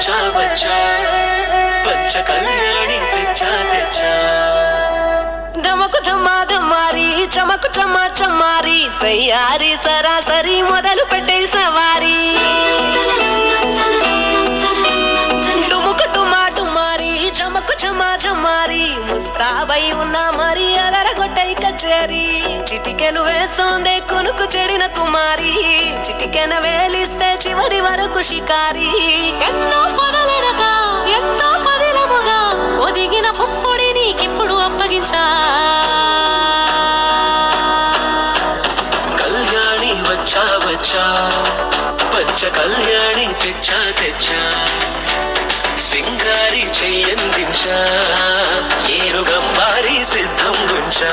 వచ్చా వచ్చా పంచ కళ్యాణి తెచ్చా తెచ్చా ధమకు ధమా ధమారి చమకు చమా చమారి సయ్యారి సరాసరి మొదలు పెట్టే సవారీ డుముకు డుమా డుమారి చమకు చమా చమారి ముస్తాబై ఉన్నా మరి అలరగొట్టై కచేరి చిటికెలు వేస్తోందే కొనుకు చెడిన కుమారి చిటికెన వేలిస్తే చివరి వరకు షికారి ఎన్నో పొదలెనగా ఎంతో పదిలముగా ఒదిగిన పుప్పొడి నీకిప్పుడు అప్పగించా కళ్యాణి వచ్చా వచ్చా పంచ కళ్యాణి తెచ్చా తెచ్చా సింగారి చెయ్యందించా ఏరుగంబారి సిద్ధం గుంచా